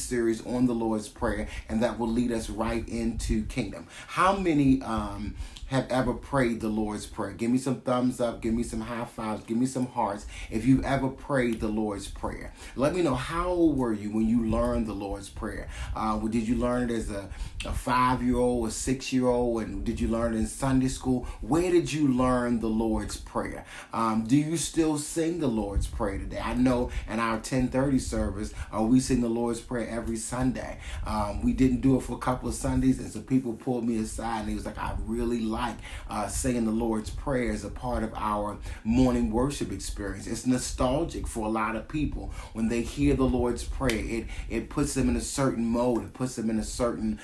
series on the Lord's Prayer, and that will lead us right into kingdom. How many have ever prayed the Lord's Prayer? Give me some thumbs up, give me some high fives, give me some hearts if you've ever prayed the Lord's Prayer. Let me know, how old were you when you learned the Lord's Prayer? Did you learn it as a 5-year-old, a 6-year-old, and did you learn it in Sunday school? Where did you learn the Lord's Prayer? Do you still sing the Lord's Prayer today? I know in our 10:30 service, we sing the Lord's Prayer every Sunday. We didn't do it for a couple of Sundays, and so people pulled me aside, and he was like, I really like saying the Lord's Prayer as a part of our morning worship experience. It's nostalgic for a lot of people. When they hear the Lord's Prayer, it puts them in a certain mode. It puts them in a certain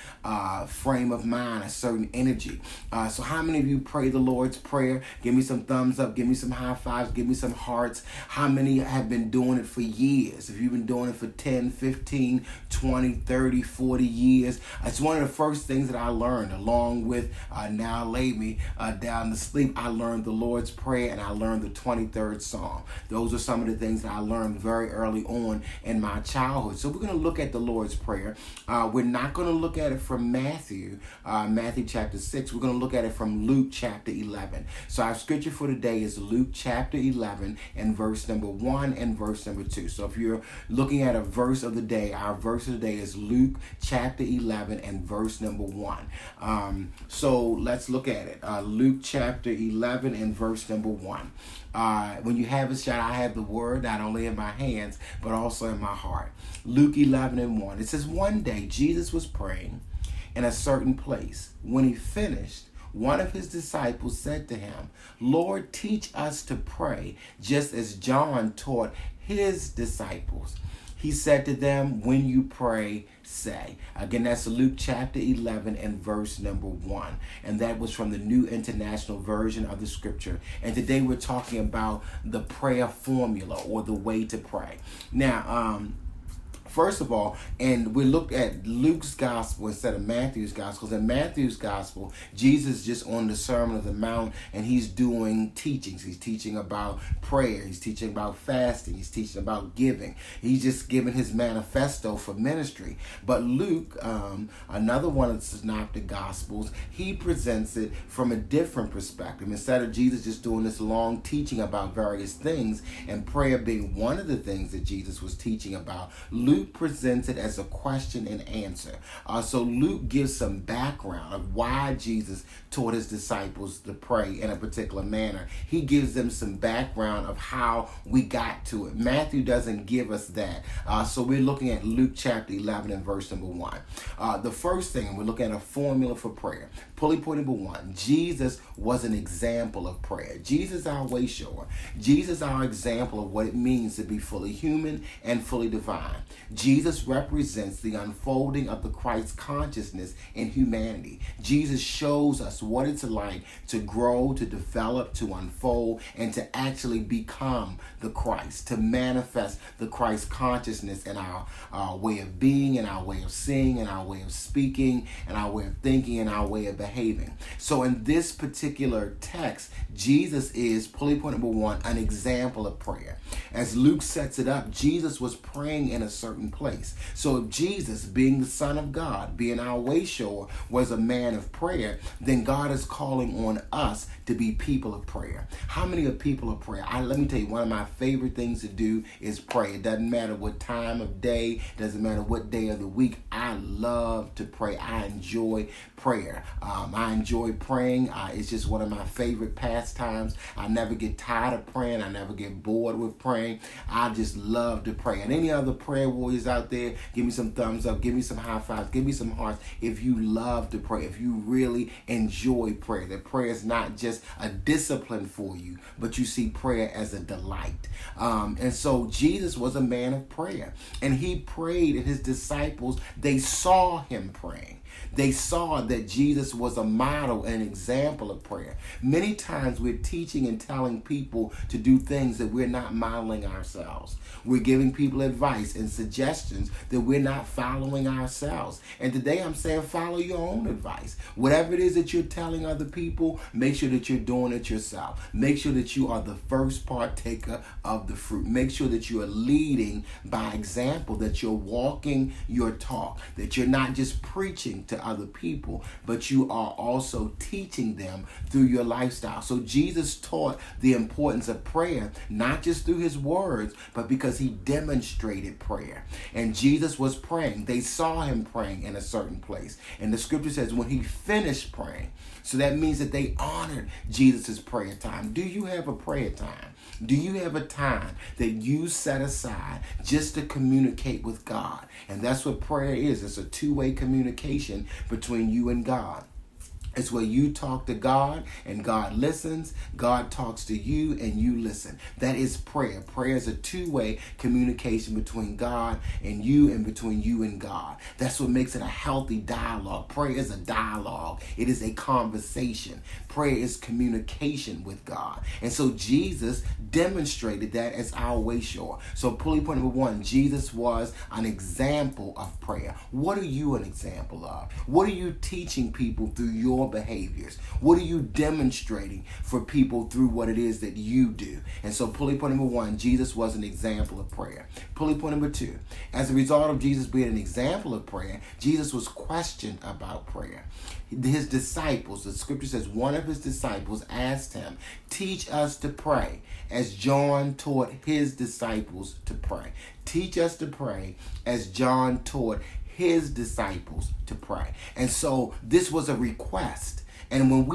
frame of mind, a certain energy. So how many of you pray the Lord's Prayer? Give me some thumbs up. Give me some high fives. Give me some hearts. How many have been doing it for years? If you've been doing it for 10, 15, 20, 30, 40 years, it's one of the first things that I learned, along with Now Lay Me Down to Sleep. I learned the Lord's Prayer, and I learned the 23rd Psalm. Those are some of the things that I learned very early on in my childhood. So we're going to look at the Lord's Prayer. We're not going to look at it from Matthew chapter 6. We're going to look at it from Luke chapter 11. So our scripture for today is Luke chapter 11 and verse number 1 and verse number 2. So if you're looking at a verse of the day, our verse of the day is Luke chapter 11 and verse number 1. So let's look at it. Luke chapter 11 and verse number 1. When you have a shot, I have the word not only in my hands, but also in my heart. Luke 11 and 1. It says, one day Jesus was praying in a certain place. When he finished, one of his disciples said to him, Lord, teach us to pray, just as John taught his disciples. He said to them, when you pray, say. Again, that's Luke chapter 11 and verse number 1. And that was from the New International Version of the scripture. And today we're talking about the prayer formula, or the way to pray. Now, first of all, and we looked at Luke's gospel instead of Matthew's gospel. In Matthew's gospel, Jesus is just on the Sermon on the Mount, and he's doing teachings. He's teaching about prayer. He's teaching about fasting. He's teaching about giving. He's just giving his manifesto for ministry. But Luke, another one of the synoptic gospels, he presents it from a different perspective. Instead of Jesus just doing this long teaching about various things, and prayer being one of the things that Jesus was teaching about, Luke presents it as a question and answer. So Luke gives some background of why Jesus taught his disciples to pray in a particular manner. He gives them some background of how we got to it. Matthew doesn't give us that. So we're looking at Luke chapter 11 and verse number 1. The first thing, we're looking at a formula for prayer. Pulley point number 1, Jesus was an example of prayer. Jesus, our way shower. Jesus, our example of what it means to be fully human and fully divine. Jesus represents the unfolding of the Christ consciousness in humanity. Jesus shows us what it's like to grow, to develop, to unfold, and to actually become the Christ, to manifest the Christ consciousness in our way of being, in our way of seeing, in our way of speaking, in our way of thinking, in our way of behaving. So in this particular text, Jesus is, pulley point number 1, an example of prayer. As Luke sets it up, Jesus was praying in a certain place. So if Jesus, being the Son of God, being our way shower, was a man of prayer, then God is calling on us to be people of prayer. How many are people of prayer? Let me tell you, one of my favorite things to do is pray. It doesn't matter what time of day, doesn't matter what day of the week. I love to pray. I enjoy prayer. I enjoy praying. It's just one of my favorite pastimes. I never get tired of praying. I never get bored with praying. I just love to pray. And any other prayer warriors out there, give me some thumbs up, give me some high fives, give me some hearts if you love to pray, if you really enjoy prayer. That prayer is not just a discipline for you, but you see prayer as a delight. And so Jesus was a man of prayer, and he prayed, and his disciples, they saw him praying. They saw that Jesus was a model and example of prayer. Many times we're teaching and telling people to do things that we're not modeling ourselves. We're giving people advice and suggestions that we're not following ourselves. And today I'm saying follow your own advice. Whatever it is that you're telling other people, make sure that you're doing it yourself. Make sure that you are the first partaker of the fruit. Make sure that you are leading by example, that you're walking your talk, that you're not just preaching to other people, but you are also teaching them through your lifestyle. So Jesus taught the importance of prayer, not just through his words, but because he demonstrated prayer. And Jesus was praying. They saw him praying in a certain place. And the scripture says when he finished praying, so that means that they honored Jesus' prayer time. Do you have a prayer time? Do you have a time that you set aside just to communicate with God? And that's what prayer is. It's a two-way communication between you and God. It's where you talk to God and God listens. God talks to you and you listen. That is prayer. Prayer is a two-way communication between God and between you and God. That's what makes it a healthy dialogue. Prayer is a dialogue. It is a conversation. Prayer is communication with God. And so Jesus demonstrated that as our way shower. So pulley point number one, Jesus was an example of prayer. What are you an example of? What are you teaching people through your behaviors? What are you demonstrating for people through what it is that you do? And so pulley point number one, Jesus was an example of prayer. Pulley point number two, as a result of Jesus being an example of prayer, Jesus was questioned about prayer. His disciples, the scripture says, one of his disciples asked him, teach us to pray, as John taught his disciples to pray. Teach us to pray as John taught his disciples to pray. And so this was a request. And when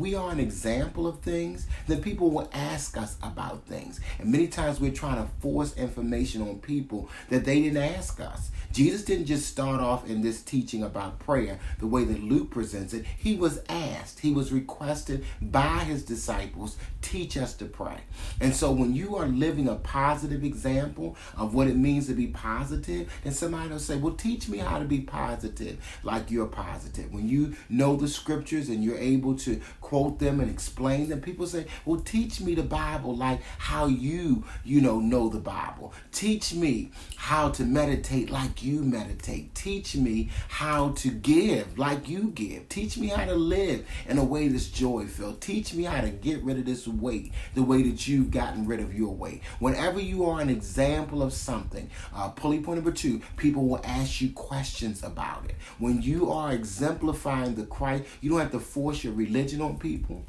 we are an example of things, then people will ask us about things. And many times we're trying to force information on people that they didn't ask us. Jesus didn't just start off in this teaching about prayer the way that Luke presents it. He was asked, he was requested by his disciples, teach us to pray. And so when you are living a positive example of what it means to be positive, then somebody will say, well, teach me how to be positive like you're positive. When you know the scriptures and you're able to quote them and explain them, people say, well, teach me the Bible like how you know the Bible. Teach me how to meditate like you meditate. Teach me how to give like you give. Teach me how to live in a way that's joy-filled. Teach me how to get rid of this weight the way that you've gotten rid of your weight. Whenever you are an example of something, pulley point number two, people will ask you questions about it. When you are exemplifying the Christ, you don't have to force your religion on people.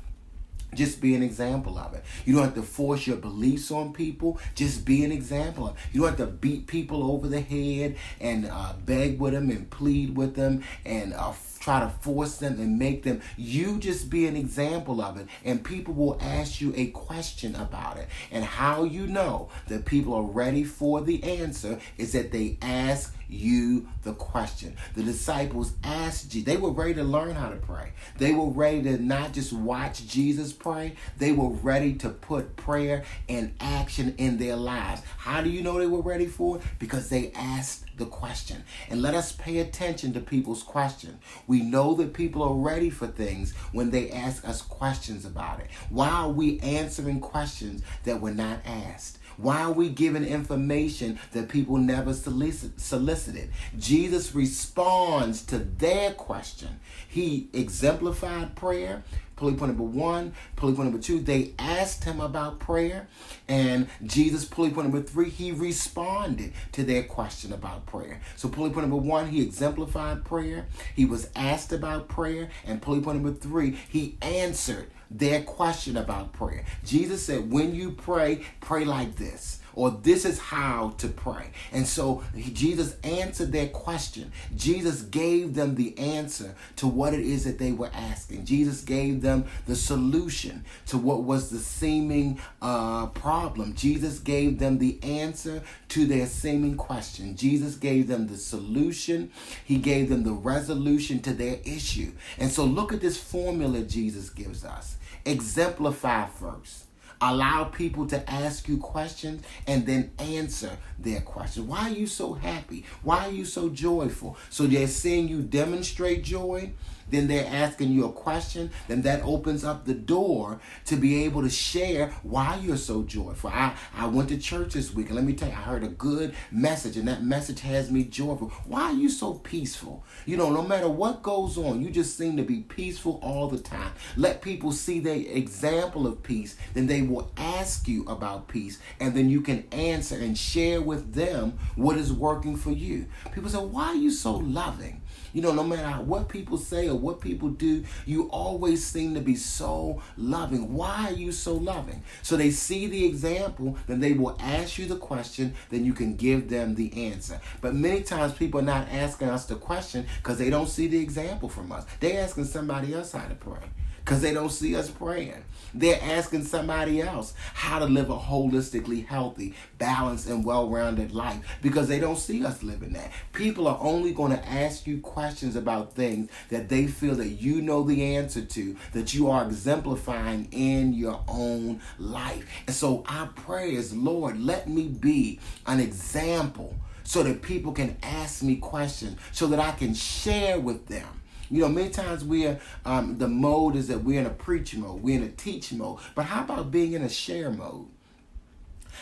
Just be an example of it. You don't have to force your beliefs on people. Just be an example of it. You don't have to beat people over the head and beg with them and plead with them and try to force them and make them. You just be an example of it, and people will ask you a question about it. And how you know that people are ready for the answer is that they ask you the question. The disciples asked Jesus. They were ready to learn how to pray. They were ready to not just watch Jesus pray. They were ready to put prayer in action in their lives. How do you know they were ready for it? Because they asked the question. And let us pay attention to people's questions. We know that people are ready for things when they ask us questions about it. Why are we answering questions that were not asked? Why are we giving information that people never solicited? Jesus responds to their question. He exemplified prayer. Pulley point number one. Pulley point number two, they asked him about prayer. And Jesus, pulley point number three, he responded to their question about prayer. So pulley point number one, he exemplified prayer. He was asked about prayer. And pulley point number three, he answered their question about prayer. Jesus said, when you pray, pray like this. Or this is how to pray. And so Jesus answered their question. Jesus gave them the answer to what it is that they were asking. Jesus gave them the solution to what was the seeming problem. Jesus gave them the answer to their seeming question. Jesus gave them the solution. He gave them the resolution to their issue. And so look at this formula Jesus gives us. Exemplify first. Allow people to ask you questions and then answer their questions. Why are you so happy? Why are you so joyful? So they're seeing you demonstrate joy. then they're asking you a question, then that opens up the door to be able to share why you're so joyful. I went to church this week, and let me tell you, I heard a good message, and that message has me joyful. Why are you so peaceful? No matter what goes on, you just seem to be peaceful all the time. Let people see the example of peace, then they will ask you about peace, and then you can answer and share with them what is working for you. People say, why are you so loving? No matter what people say or what people do, you always seem to be so loving. Why are you so loving? So they see the example, then they will ask you the question, then you can give them the answer. But many times people are not asking us the question because they don't see the example from us. They're asking somebody else how to pray because they don't see us praying. They're asking somebody else how to live a holistically healthy, balanced, and well-rounded life because they don't see us living that. People are only going to ask you questions about things that they feel that you know the answer to, that you are exemplifying in your own life. And so our prayer is, Lord, let me be an example so that people can ask me questions, so that I can share with them. Many times the mode is that we're in a preach mode, we're in a teach mode. But how about being in a share mode?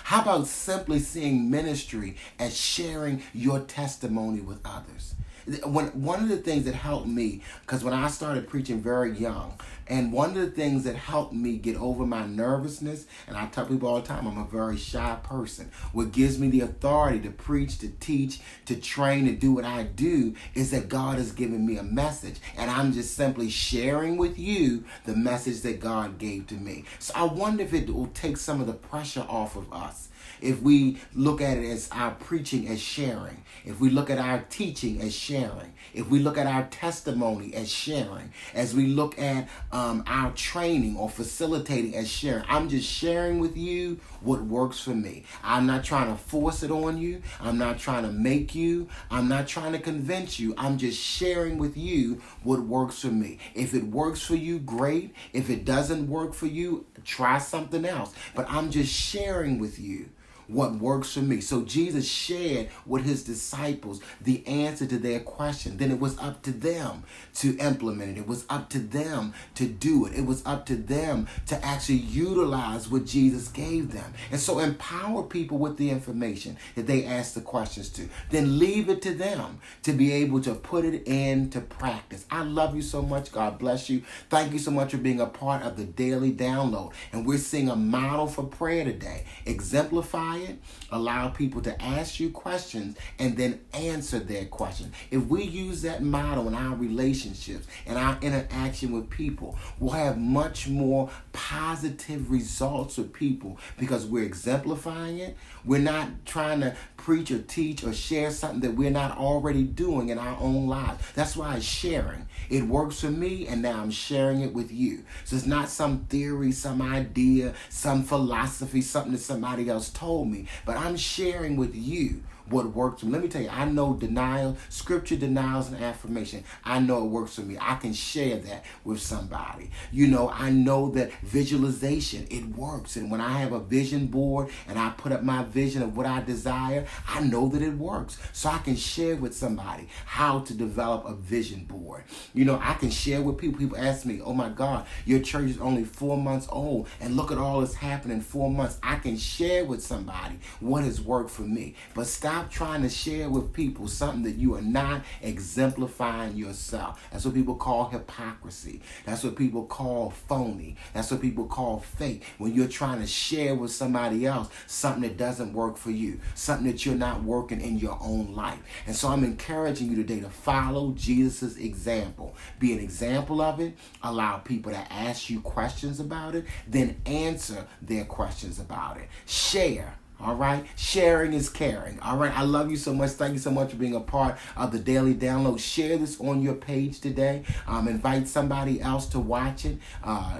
How about simply seeing ministry as sharing your testimony with others? One of the things that helped me, because when I started preaching very young, and one of the things that helped me get over my nervousness, and I tell people all the time, I'm a very shy person. What gives me the authority to preach, to teach, to train, to do what I do is that God has given me a message, and I'm just simply sharing with you the message that God gave to me. So I wonder if it will take some of the pressure off of us. If we look at it as our preaching as sharing, if we look at our teaching as sharing, if we look at our testimony as sharing, as we look at our training or facilitating as sharing, I'm just sharing with you what works for me. I'm not trying to force it on you. I'm not trying to make you. I'm not trying to convince you. I'm just sharing with you what works for me. If it works for you, great. If it doesn't work for you, try something else. But I'm just sharing with you what works for me. So Jesus shared with his disciples the answer to their question. Then it was up to them to implement it. It was up to them to do it. It was up to them to actually utilize what Jesus gave them. And so empower people with the information that they ask the questions to. Then leave it to them to be able to put it into practice. I love you so much. God bless you. Thank you so much for being a part of the Daily Download. And we're seeing a model for prayer today. Exemplify it, allow people to ask you questions, and then answer their questions. If we use that model in our relationships and our interaction with people, we'll have much more positive results with people because we're exemplifying it. We're not trying to preach or teach or share something that we're not already doing in our own lives. That's why it's sharing. It works for me, and now I'm sharing it with you. So it's not some theory, some idea, some philosophy, something that somebody else told me, but I'm sharing with you what works for me. Let me tell you, I know denial, scripture denials and affirmation. I know it works for me. I can share that with somebody. I know that visualization, it works. And when I have a vision board and I put up my vision of what I desire, I know that it works. So I can share with somebody how to develop a vision board. I can share with people. People ask me, oh my God, your church is only 4 months old and look at all that's happened in 4 months. I can share with somebody what has worked for me. But stop trying to share with people something that you are not exemplifying yourself. That's what people call hypocrisy. That's what people call phony. That's what people call fake. When you're trying to share with somebody else something that doesn't work for you, something that you're not working in your own life. And so I'm encouraging you today to follow Jesus' example. Be an example of it. Allow people to ask you questions about it, then answer their questions about it. Share. All right. Sharing is caring. All right. I love you so much. Thank you so much for being a part of the Daily Download. Share this on your page today. Invite somebody else to watch it.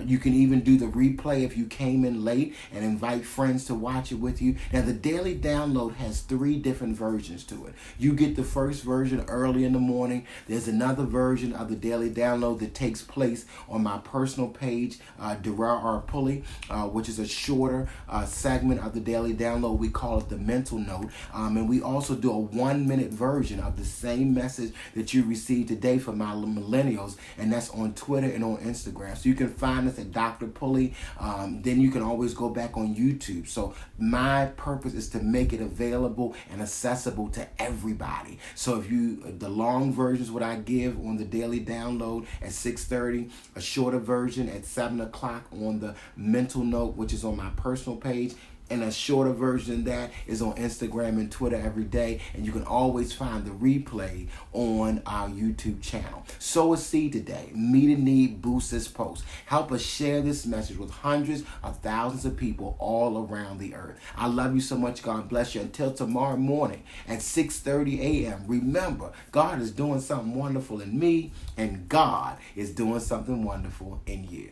You can even do the replay if you came in late and invite friends to watch it with you. Now, the Daily Download has 3 different versions to it. You get the first version early in the morning. There's another version of the Daily Download that takes place on my personal page, Darrell R. Pulley, which is a shorter segment of the Daily Download. download, we call it the mental note. And we also do a 1-minute version of the same message that you received today from my millennials, and that's on Twitter and on Instagram. So you can find us at Dr. Pulley. Then you can always go back on YouTube. So my purpose is to make it available and accessible to everybody. So if the long version is what I give on the daily download at 6:30, a shorter version at 7 o'clock on the mental note, which is on my personal page, and a shorter version of that is on Instagram and Twitter every day. And you can always find the replay on our YouTube channel. Sow a seed today. Meet a need, boost this post. Help us share this message with hundreds of thousands of people all around the earth. I love you so much. God bless you. Until tomorrow morning at 6:30 a.m. Remember, God is doing something wonderful in me, and God is doing something wonderful in you.